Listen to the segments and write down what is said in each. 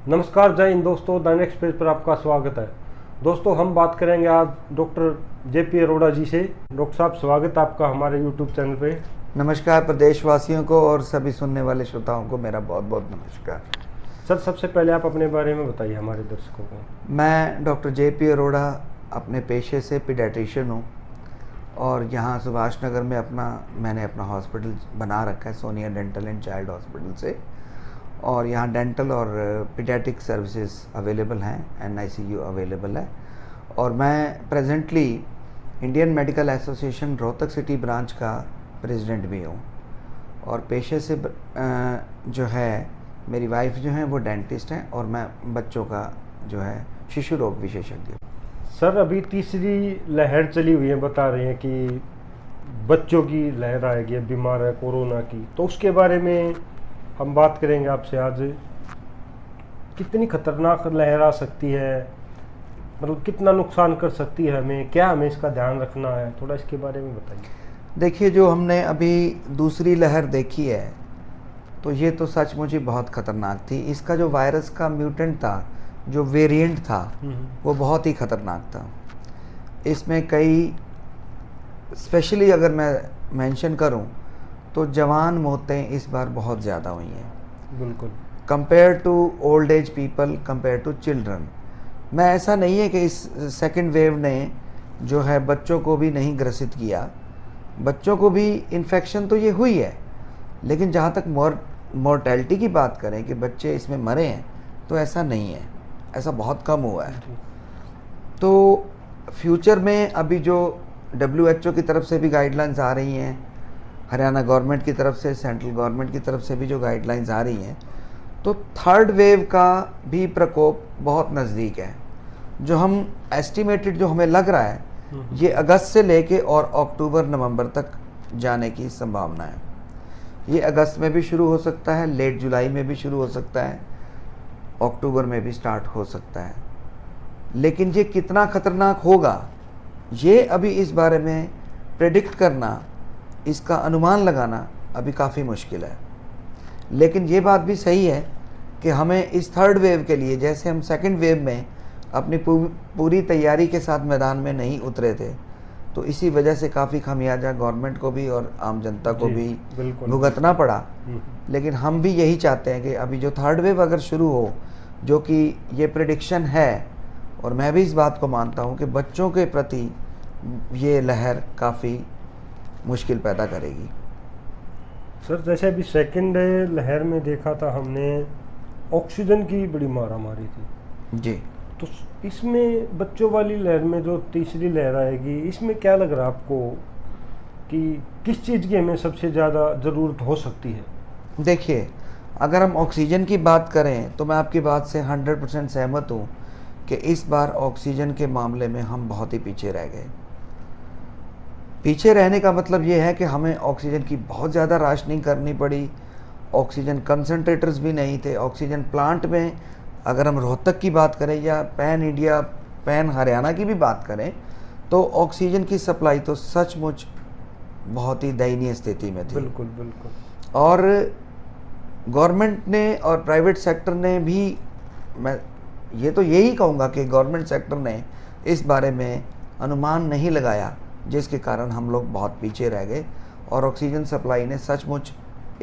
नमस्कार, जय हिंद दोस्तों। दैनिक एक्सप्रेस पर आपका स्वागत है। दोस्तों, हम बात करेंगे आज डॉक्टर जेपी अरोड़ा जी से। डॉक्टर साहब, स्वागत है आपका हमारे यूट्यूब चैनल पे। नमस्कार प्रदेशवासियों को और सभी सुनने वाले श्रोताओं को मेरा बहुत बहुत नमस्कार। सर, सबसे पहले आप अपने बारे में बताइए हमारे दर्शकों को। मैं डॉक्टर जेपी अरोड़ा अपने पेशे से पीडियाट्रिशियन हूँ और यहाँ सुभाष नगर में मैंने अपना हॉस्पिटल बना रखा है, Sonia dental and child hospital से। और यहाँ डेंटल और पीडियाट्रिक सर्विसेज अवेलेबल हैं, NICU अवेलेबल है। और मैं presently Indian medical association Rohtak city branch का प्रेसिडेंट भी हूँ। और पेशे से जो है मेरी वाइफ जो है वो डेंटिस्ट हैं और मैं बच्चों का जो है शिशु रोग विशेषज्ञ हूँ। सर, अभी तीसरी लहर चली हुई है, बता रहे हैं कि बच्चों की लहर आएगी, बीमार है कोरोना की, तो उसके बारे में हम बात करेंगे आपसे आज। कितनी खतरनाक लहर आ सकती है, मतलब कितना नुकसान कर सकती है हमें, क्या हमें इसका ध्यान रखना है, थोड़ा इसके बारे में बताइए। देखिए, जो हमने अभी दूसरी लहर देखी है तो ये तो सचमुच ही बहुत ख़तरनाक थी। इसका जो वायरस का म्यूटेंट था, जो वेरिएंट था, वो बहुत ही ख़तरनाक था। इसमें कई स्पेशली अगर मैं मेंशन करूं तो जवान मौतें इस बार बहुत ज़्यादा हुई हैं, बिल्कुल, compare to old age people, compare to children. मैं ऐसा नहीं है कि इस सेकेंड वेव ने जो है बच्चों को भी नहीं ग्रसित किया, बच्चों को भी इन्फेक्शन तो ये हुई है, लेकिन जहाँ तक मोर्टेलिटी की बात करें कि बच्चे इसमें मरे हैं, तो ऐसा नहीं है, ऐसा बहुत कम हुआ है। तो फ्यूचर में अभी जो WHO की तरफ से भी गाइडलाइंस आ रही हैं, हरियाणा गवर्नमेंट की तरफ से, सेंट्रल गवर्नमेंट की तरफ से भी जो गाइडलाइंस आ रही हैं, तो थर्ड वेव का भी प्रकोप बहुत नज़दीक है। जो हम एस्टिमेटेड जो हमें लग रहा है, ये अगस्त से लेके और अक्टूबर नवंबर तक जाने की संभावना है। ये अगस्त में भी शुरू हो सकता है, लेट जुलाई में भी शुरू हो सकता है, अक्टूबर में भी स्टार्ट हो सकता है। लेकिन ये कितना खतरनाक होगा, ये अभी इस बारे में प्रेडिक्ट करना, इसका अनुमान लगाना अभी काफ़ी मुश्किल है। लेकिन ये बात भी सही है कि हमें इस थर्ड वेव के लिए, जैसे हम सेकंड वेव में अपनी पूरी तैयारी के साथ मैदान में नहीं उतरे थे, तो इसी वजह से काफ़ी खामियाजा गवर्नमेंट को भी और आम जनता को भी भुगतना पड़ा। लेकिन हम भी यही चाहते हैं कि अभी जो थर्ड वेव अगर शुरू हो, जो कि ये प्रेडिक्शन है, और मैं भी इस बात को मानता हूँ कि बच्चों के प्रति ये लहर काफ़ी मुश्किल पैदा करेगी। सर, जैसे अभी सेकंड लहर में देखा था हमने, ऑक्सीजन की बड़ी मारामारी थी जी। तो इसमें बच्चों वाली लहर में जो तीसरी लहर आएगी, इसमें क्या लग रहा है आपको कि किस चीज़ की हमें सबसे ज़्यादा ज़रूरत हो सकती है? देखिए, अगर हम ऑक्सीजन की बात करें तो मैं आपकी बात से 100% सहमत हूँ कि इस बार ऑक्सीजन के मामले में हम बहुत ही पीछे रह गए। पीछे रहने का मतलब ये है कि हमें ऑक्सीजन की बहुत ज़्यादा राशनिंग करनी पड़ी, ऑक्सीजन कंसंट्रेटर्स भी नहीं थे। ऑक्सीजन प्लांट में अगर हम रोहतक की बात करें या पैन इंडिया, पैन हरियाणा की भी बात करें, तो ऑक्सीजन की सप्लाई तो सचमुच बहुत ही दयनीय स्थिति में थी। बिल्कुल बिल्कुल। और गवर्नमेंट ने और प्राइवेट सेक्टर ने भी, मैं ये तो यही कहूँगा कि गवर्नमेंट सेक्टर ने इस बारे में अनुमान नहीं लगाया, जिसके कारण हम लोग बहुत पीछे रह गए और ऑक्सीजन सप्लाई ने सचमुच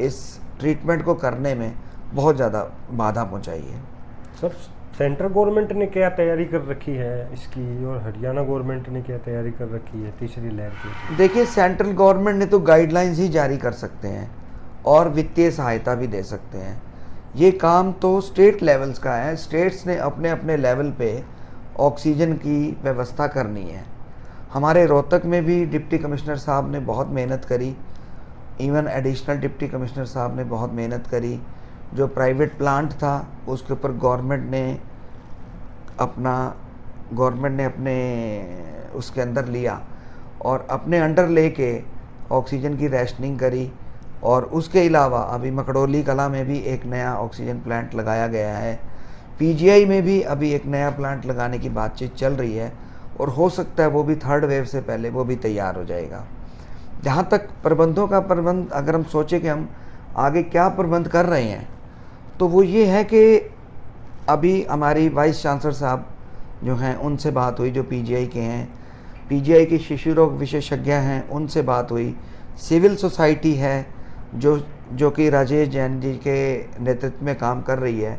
इस ट्रीटमेंट को करने में बहुत ज़्यादा बाधा पहुंचाई है। सर, सेंट्रल गवर्नमेंट ने क्या तैयारी कर रखी है इसकी, और हरियाणा गवर्नमेंट ने क्या तैयारी कर रखी है तीसरी लहर की? देखिए, सेंट्रल गवर्नमेंट ने तो गाइडलाइंस ही जारी कर सकते हैं और वित्तीय सहायता भी दे सकते हैं। ये काम तो स्टेट लेवल्स का है। स्टेट्स ने अपने अपने लेवल पे ऑक्सीजन की व्यवस्था करनी है। हमारे रोहतक में भी डिप्टी कमिश्नर साहब ने बहुत मेहनत करी, इवन एडिशनल डिप्टी कमिश्नर साहब ने बहुत मेहनत करी। जो प्राइवेट प्लांट था उसके ऊपर गवर्नमेंट ने अपने उसके अंदर लिया और अपने अंडर लेके ऑक्सीजन की रैशनिंग करी। और उसके अलावा अभी मकड़ोली कला में भी एक नया ऑक्सीजन प्लांट लगाया गया है। PGI में भी अभी एक नया प्लांट लगाने की बातचीत चल रही है और हो सकता है वो भी थर्ड वेव से पहले वो भी तैयार हो जाएगा। जहाँ तक प्रबंधों का प्रबंध, अगर हम सोचें कि हम आगे क्या प्रबंध कर रहे हैं, तो वो ये है कि अभी हमारी वाइस चांसलर साहब जो हैं उनसे बात हुई, जो पीजीआई के हैं, पीजीआई के शिशु रोग विशेषज्ञ हैं, उनसे बात हुई। सिविल सोसाइटी है जो कि राजेश जैन जी के नेतृत्व में काम कर रही है,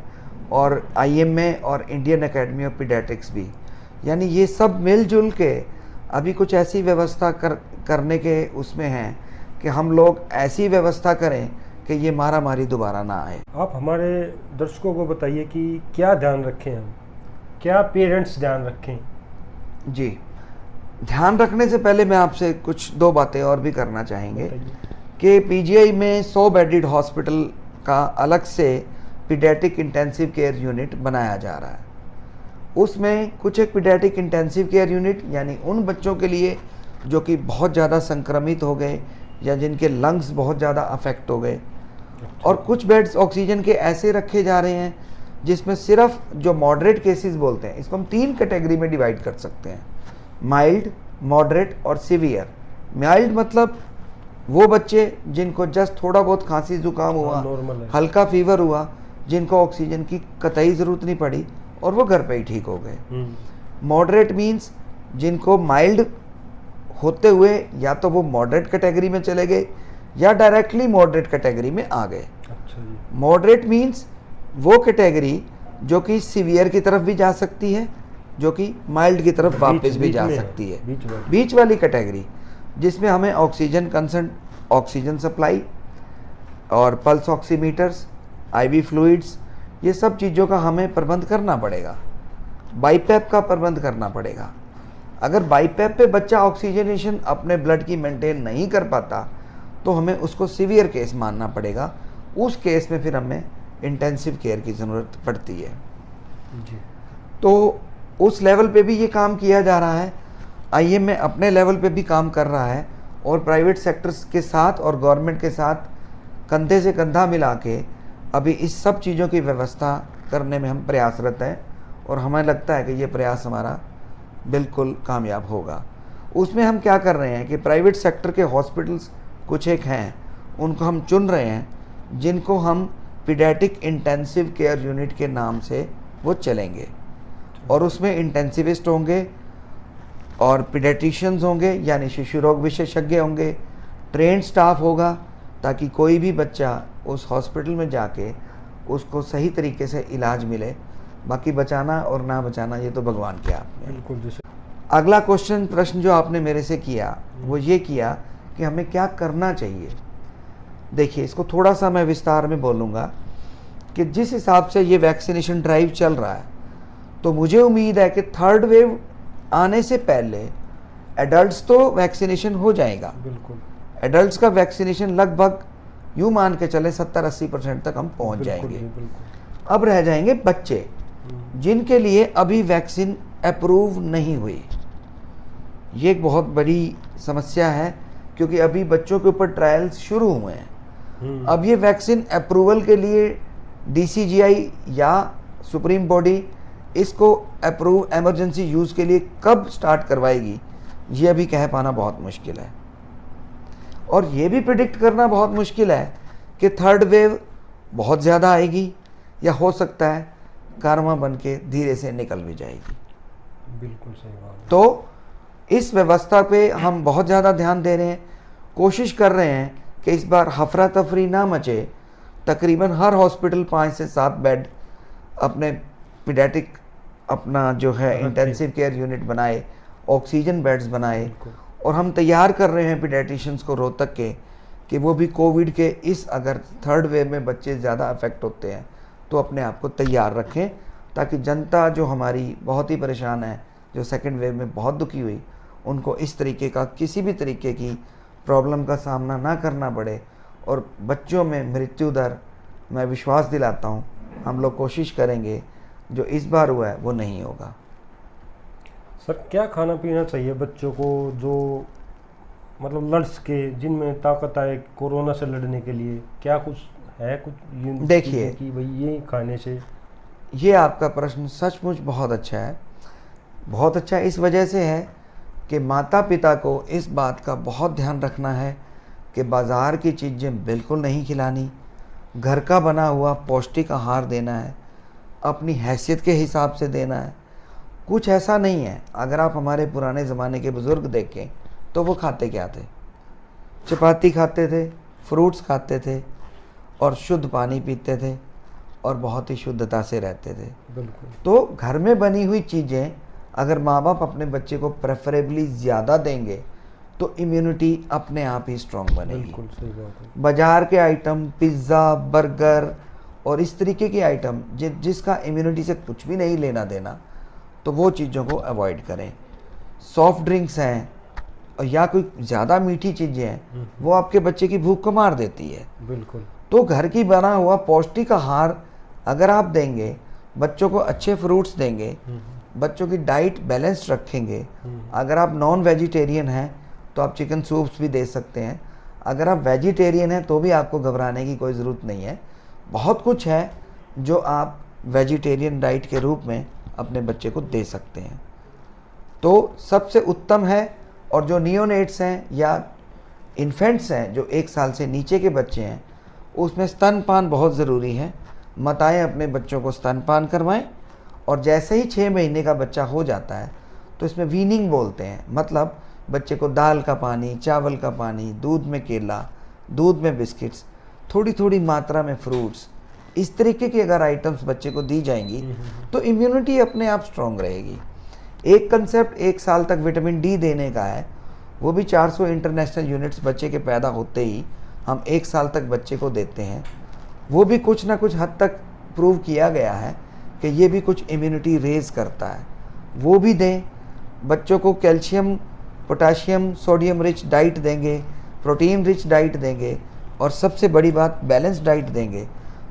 और आईएमए और इंडियन एकेडमी ऑफ पीडियाट्रिक्स भी, यानी ये सब मिलजुल के अभी कुछ ऐसी व्यवस्था करने के उसमें हैं कि हम लोग ऐसी व्यवस्था करें कि ये मारामारी दोबारा ना आए। आप हमारे दर्शकों को बताइए कि क्या ध्यान रखें हम, क्या पेरेंट्स ध्यान रखें? जी, ध्यान रखने से पहले मैं आपसे कुछ 2 बातें और भी करना चाहेंगे कि पीजीआई में 100 बेडेड हॉस्पिटल का अलग से पीडियाट्रिक इंटेंसिव केयर यूनिट बनाया जा रहा है। उसमें कुछ एक पीडियाट्रिक इंटेंसिव केयर यूनिट यानी उन बच्चों के लिए जो कि बहुत ज़्यादा संक्रमित हो गए या जिनके लंग्स बहुत ज़्यादा अफेक्ट हो गए, और कुछ बेड्स ऑक्सीजन के ऐसे रखे जा रहे हैं जिसमें सिर्फ जो मॉडरेट केसेस बोलते हैं, इसको हम 3 कैटेगरी में डिवाइड कर सकते हैं, माइल्ड, मॉडरेट और सिवियर। माइल्ड मतलब वो बच्चे जिनको जस्ट थोड़ा बहुत खांसी जुकाम हुआ, हल्का फीवर हुआ, जिनको ऑक्सीजन की कतई ज़रूरत नहीं पड़ी और वो घर पे ही ठीक हो गए। मॉडरेट मीन्स जिनको माइल्ड होते हुए या तो वो मॉडरेट कैटेगरी में चले गए या डायरेक्टली मॉडरेट कैटेगरी में आ गए। मॉडरेट मीन्स वो कैटेगरी जो कि सीवियर की तरफ भी जा सकती है, जो कि माइल्ड की तरफ वापस भी जा सकती है। बीच वाली कैटेगरी जिसमें हमें ऑक्सीजन कंसर्न, ऑक्सीजन सप्लाई और पल्स ऑक्सीमीटर्स, आईवी फ्लूइड्स, ये सब चीज़ों का हमें प्रबंध करना पड़ेगा। बाईपैप का प्रबंध करना पड़ेगा। अगर बाईपैप पे बच्चा ऑक्सीजनेशन अपने ब्लड की मेंटेन नहीं कर पाता तो हमें उसको सीवियर केस मानना पड़ेगा। उस केस में फिर हमें इंटेंसिव केयर की ज़रूरत पड़ती है जी। तो उस लेवल पे भी ये काम किया जा रहा है। आईएमए अपने लेवल पे भी काम कर रहा है और प्राइवेट सेक्टर्स के साथ और गवर्नमेंट के साथ कंधे से कंधा मिला के अभी इस सब चीज़ों की व्यवस्था करने में हम प्रयासरत हैं, और हमें लगता है कि ये प्रयास हमारा बिल्कुल कामयाब होगा। उसमें हम क्या कर रहे हैं कि प्राइवेट सेक्टर के हॉस्पिटल्स कुछ एक हैं, उनको हम चुन रहे हैं जिनको हम पीडियाट्रिक इंटेंसिव केयर यूनिट के नाम से वो चलेंगे, और उसमें इंटेंसिविस्ट होंगे और पीडियाट्रिशियंस होंगे यानी शिशु रोग विशेषज्ञ होंगे, ट्रेंड स्टाफ होगा, ताकि कोई भी बच्चा उस हॉस्पिटल में जाके उसको सही तरीके से इलाज मिले। बाकी बचाना और ना बचाना ये तो भगवान के हाथ में। बिल्कुल। जैसे अगला प्रश्न जो आपने मेरे से किया वो ये किया कि हमें क्या करना चाहिए। देखिए, इसको थोड़ा सा मैं विस्तार में बोलूँगा कि जिस हिसाब से ये वैक्सीनेशन ड्राइव चल रहा है, तो मुझे उम्मीद है कि 3rd वेव आने से पहले एडल्ट्स तो वैक्सीनेशन हो जाएगा। बिल्कुल। एडल्ट्स का वैक्सीनेशन लगभग यूँ मान के चले 70-80% तक हम पहुँच जाएंगे। अब रह जाएंगे बच्चे जिनके लिए अभी वैक्सीन अप्रूव नहीं हुई। ये एक बहुत बड़ी समस्या है क्योंकि अभी बच्चों के ऊपर ट्रायल्स शुरू हुए हैं। अब ये वैक्सीन अप्रूवल के लिए डीसीजीआई या सुप्रीम बॉडी इसको अप्रूव इमरजेंसी यूज़ के लिए कब स्टार्ट करवाएगी, ये अभी कह पाना बहुत मुश्किल है। और ये भी प्रिडिक्ट करना बहुत मुश्किल है कि 3rd वेव बहुत ज़्यादा आएगी या हो सकता है कारवां बन के धीरे से निकल भी जाएगी। बिल्कुल सही बात। तो इस व्यवस्था पे हम बहुत ज़्यादा ध्यान दे रहे हैं, कोशिश कर रहे हैं कि इस बार हफरा तफरी ना मचे। तकरीबन हर हॉस्पिटल 5 से 7 बेड अपने पीडियाट्रिक अपना जो है इंटेंसिव केयर यूनिट बनाए, ऑक्सीजन बेड्स बनाए, और हम तैयार कर रहे हैं पीडियाट्रिशियंस को रोहतक के कि वो भी कोविड के इस अगर 3rd वेव में बच्चे ज़्यादा अफेक्ट होते हैं तो अपने आप को तैयार रखें, ताकि जनता जो हमारी बहुत ही परेशान है, जो 2nd वेव में बहुत दुखी हुई, उनको इस तरीके का किसी भी तरीके की प्रॉब्लम का सामना ना करना पड़े। और बच्चों में मृत्यु दर मैं विश्वास दिलाता हूँ हम लोग कोशिश करेंगे जो इस बार हुआ है वो नहीं होगा। सर, क्या खाना पीना चाहिए बच्चों को जो मतलब लड़ सके, जिनमें ताकत आए कोरोना से लड़ने के लिए? क्या कुछ है कुछ देखिए कि भाई ये खाने से? ये आपका प्रश्न सचमुच बहुत अच्छा है। बहुत अच्छा इस वजह से है कि माता पिता को इस बात का बहुत ध्यान रखना है कि बाज़ार की चीज़ें बिल्कुल नहीं खिलानी, घर का बना हुआ पौष्टिक आहार देना है, अपनी हैसियत के हिसाब से देना है। कुछ ऐसा नहीं है। अगर आप हमारे पुराने ज़माने के बुज़ुर्ग देखें तो वो खाते क्या थे? चपाती खाते थे, फ्रूट्स खाते थे और शुद्ध पानी पीते थे और बहुत ही शुद्धता से रहते थे। बिल्कुल। तो घर में बनी हुई चीज़ें अगर माँ बाप अपने बच्चे को प्रेफरेबली ज़्यादा देंगे तो इम्यूनिटी अपने आप ही स्ट्रॉन्ग बनेगी। बिल्कुल सही बात है। बाज़ार के आइटम, पिज़्ज़ा, बर्गर और इस तरीके के आइटम जिसका इम्यूनिटी से कुछ भी नहीं लेना देना, तो वो चीज़ों को अवॉइड करें। सॉफ्ट ड्रिंक्स हैं और या कोई ज़्यादा मीठी चीज़ें हैं, वो आपके बच्चे की भूख को मार देती है। बिल्कुल। तो घर की बना हुआ पौष्टिक आहार अगर आप देंगे, बच्चों को अच्छे फ्रूट्स देंगे, बच्चों की डाइट बैलेंस्ड रखेंगे। अगर आप नॉन वेजिटेरियन हैं तो आप चिकन सूप्स भी दे सकते हैं। अगर आप वेजिटेरियन हैं तो भी आपको घबराने की कोई ज़रूरत नहीं है। बहुत कुछ है जो आप वेजिटेरियन डाइट के रूप में अपने बच्चे को दे सकते हैं। तो सबसे उत्तम है। और जो नियोनेट्स हैं या इन्फेंट्स हैं, जो 1 साल से नीचे के बच्चे हैं, उसमें स्तनपान बहुत ज़रूरी है। माताएं अपने बच्चों को स्तनपान करवाएं और जैसे ही 6 महीने का बच्चा हो जाता है तो इसमें वीनिंग बोलते हैं, मतलब बच्चे को दाल का पानी, चावल का पानी, दूध में केला, दूध में बिस्किट्स, थोड़ी थोड़ी मात्रा में फ्रूट्स, इस तरीके की अगर आइटम्स बच्चे को दी जाएंगी तो इम्यूनिटी अपने आप स्ट्रॉन्ग रहेगी। एक कंसेप्ट 1 साल तक विटामिन डी देने का है, वो भी 400 इंटरनेशनल यूनिट्स बच्चे के पैदा होते ही हम 1 साल तक बच्चे को देते हैं। वो भी कुछ ना कुछ हद तक प्रूव किया गया है कि ये भी कुछ इम्यूनिटी रेज करता है। वो भी दें। बच्चों को calcium, potassium, sodium rich diet देंगे, प्रोटीन रिच डाइट देंगे और सबसे बड़ी बात बैलेंस डाइट देंगे,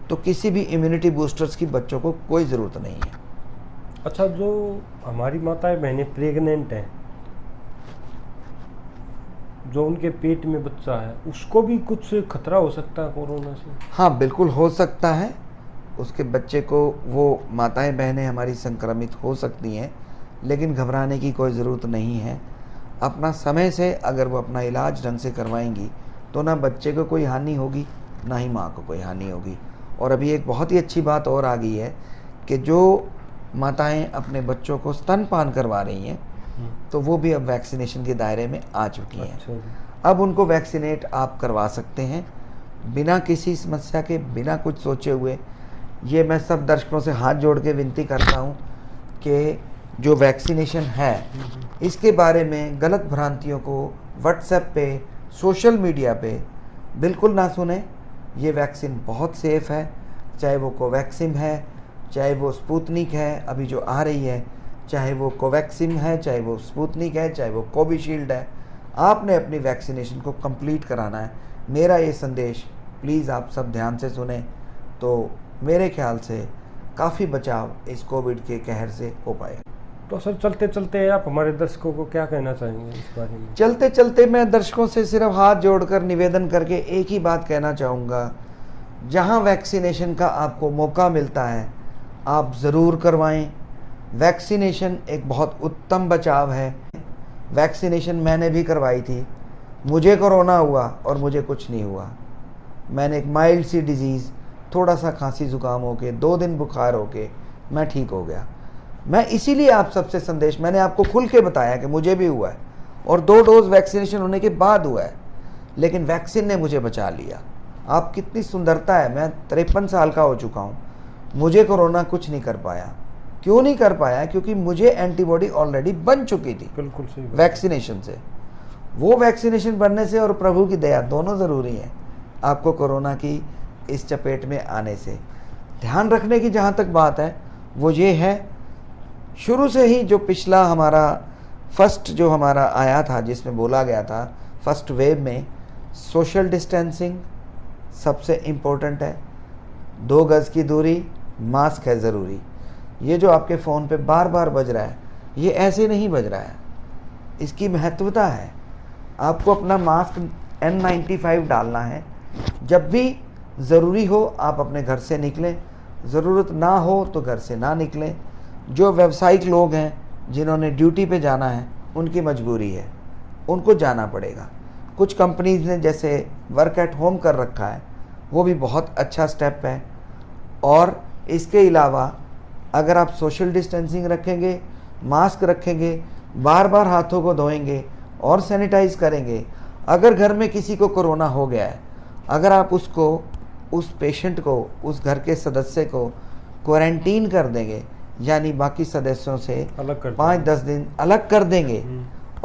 तो किसी भी इम्यूनिटी बूस्टर्स की बच्चों को कोई ज़रूरत नहीं है। अच्छा, जो हमारी माताएं बहनें प्रेग्नेंट हैं, जो उनके पेट में बच्चा है, उसको भी कुछ खतरा हो सकता है कोरोना से? हाँ, बिल्कुल हो सकता है। उसके बच्चे को वो माताएं बहनें हमारी संक्रमित हो सकती हैं, लेकिन घबराने की कोई ज़रूरत नहीं है। अपना समय से अगर वो अपना इलाज ढंग से करवाएंगी तो ना बच्चे को कोई हानि होगी, ना ही माँ को कोई हानि होगी। और अभी एक बहुत ही अच्छी बात और आ गई है कि जो माताएं अपने बच्चों को स्तनपान करवा रही हैं तो वो भी अब वैक्सीनेशन के दायरे में आ चुकी हैं। अच्छा जी। अब उनको वैक्सीनेट आप करवा सकते हैं बिना किसी समस्या के, बिना कुछ सोचे हुए। ये मैं सब दर्शकों से हाथ जोड़ के विनती करता हूँ कि जो वैक्सीनेशन है इसके बारे में गलत भ्रांतियों को व्हाट्सएप पे, सोशल मीडिया पे बिल्कुल ना सुने। ये वैक्सीन बहुत सेफ़ है, चाहे वो कोवैक्सिन है, चाहे वो स्पुतनिक है अभी जो आ रही है, चाहे वो कोवैक्सिन है, चाहे वो स्पुतनिक है, चाहे वो कोविशील्ड है। आपने अपनी वैक्सीनेशन को कंप्लीट कराना है। मेरा ये संदेश प्लीज़ आप सब ध्यान से सुने, तो मेरे ख्याल से काफ़ी बचाव इस कोविड के कहर से हो पाए। तो सर, चलते चलते आप हमारे दर्शकों को क्या कहना चाहेंगे इस बारे में? चलते चलते मैं दर्शकों से सिर्फ हाथ जोड़कर निवेदन करके एक ही बात कहना चाहूँगा, जहाँ वैक्सीनेशन का आपको मौका मिलता है आप ज़रूर करवाएं। वैक्सीनेशन एक बहुत उत्तम बचाव है। वैक्सीनेशन मैंने भी करवाई थी, मुझे कोरोना हुआ और मुझे कुछ नहीं हुआ। मैंने एक माइल्ड सी डिजीज़, थोड़ा सा खांसी ज़ुकाम होके, 2 दिन बुखार होके मैं ठीक हो गया। मैं इसीलिए आप सबसे संदेश, मैंने आपको खुल के बताया कि मुझे भी हुआ है और 2 डोज वैक्सीनेशन होने के बाद हुआ है, लेकिन वैक्सीन ने मुझे बचा लिया। आप कितनी सुंदरता है। मैं 53 साल का हो चुका हूँ, मुझे कोरोना कुछ नहीं कर पाया। क्यों नहीं कर पाया? क्योंकि मुझे एंटीबॉडी ऑलरेडी बन चुकी थी बिल्कुल सही बात। वैक्सीनेशन से। वो वैक्सीनेशन बनने से और प्रभु की दया दोनों ज़रूरी है आपको कोरोना की इस चपेट में आने से। ध्यान रखने की जहाँ तक बात है वो ये है, शुरू से ही जो पिछला हमारा फर्स्ट जो हमारा आया था जिसमें बोला गया था फर्स्ट वेव में, सोशल डिस्टेंसिंग सबसे इम्पोर्टेंट है, 2 गज़ की दूरी, मास्क है ज़रूरी। ये जो आपके फ़ोन पे बार बार बज रहा है, ये ऐसे नहीं बज रहा है, इसकी महत्वता है। आपको अपना मास्क N95 डालना है। जब भी ज़रूरी हो आप अपने घर से निकलें, ज़रूरत ना हो तो घर से ना निकलें। जो व्यावसायिक लोग हैं जिन्होंने ड्यूटी पे जाना है उनकी मजबूरी है, उनको जाना पड़ेगा। कुछ कंपनीज़ ने जैसे वर्क एट होम कर रखा है, वो भी बहुत अच्छा स्टेप है। और इसके अलावा अगर आप सोशल डिस्टेंसिंग रखेंगे, मास्क रखेंगे, बार बार हाथों को धोएंगे और सैनिटाइज करेंगे, अगर घर में किसी को कोरोना हो गया है, अगर आप उस पेशेंट को, उस घर के सदस्य को क्वारंटीन कर देंगे, यानी बाकी सदस्यों से अलग कर 5-10 दिन अलग कर देंगे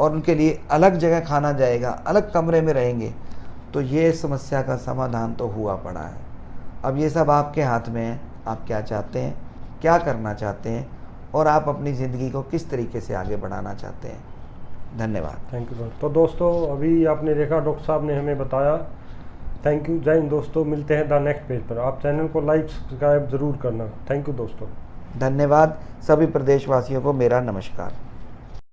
और उनके लिए अलग जगह खाना जाएगा, अलग कमरे में रहेंगे, तो ये समस्या का समाधान तो हुआ पड़ा है। अब ये सब आपके हाथ में है, आप क्या चाहते हैं, क्या करना चाहते हैं और आप अपनी ज़िंदगी को किस तरीके से आगे बढ़ाना चाहते हैं। धन्यवाद। Thank you sir. तो दोस्तों अभी आपने देखा डॉक्टर साहब ने हमें बताया। Thank you. जय हिंद दोस्तों, मिलते हैं द नेक्स्ट पेज पर। आप चैनल को लाइक सब्सक्राइब ज़रूर करना। थैंक यू दोस्तों। धन्यवाद। सभी प्रदेशवासियों को मेरा नमस्कार।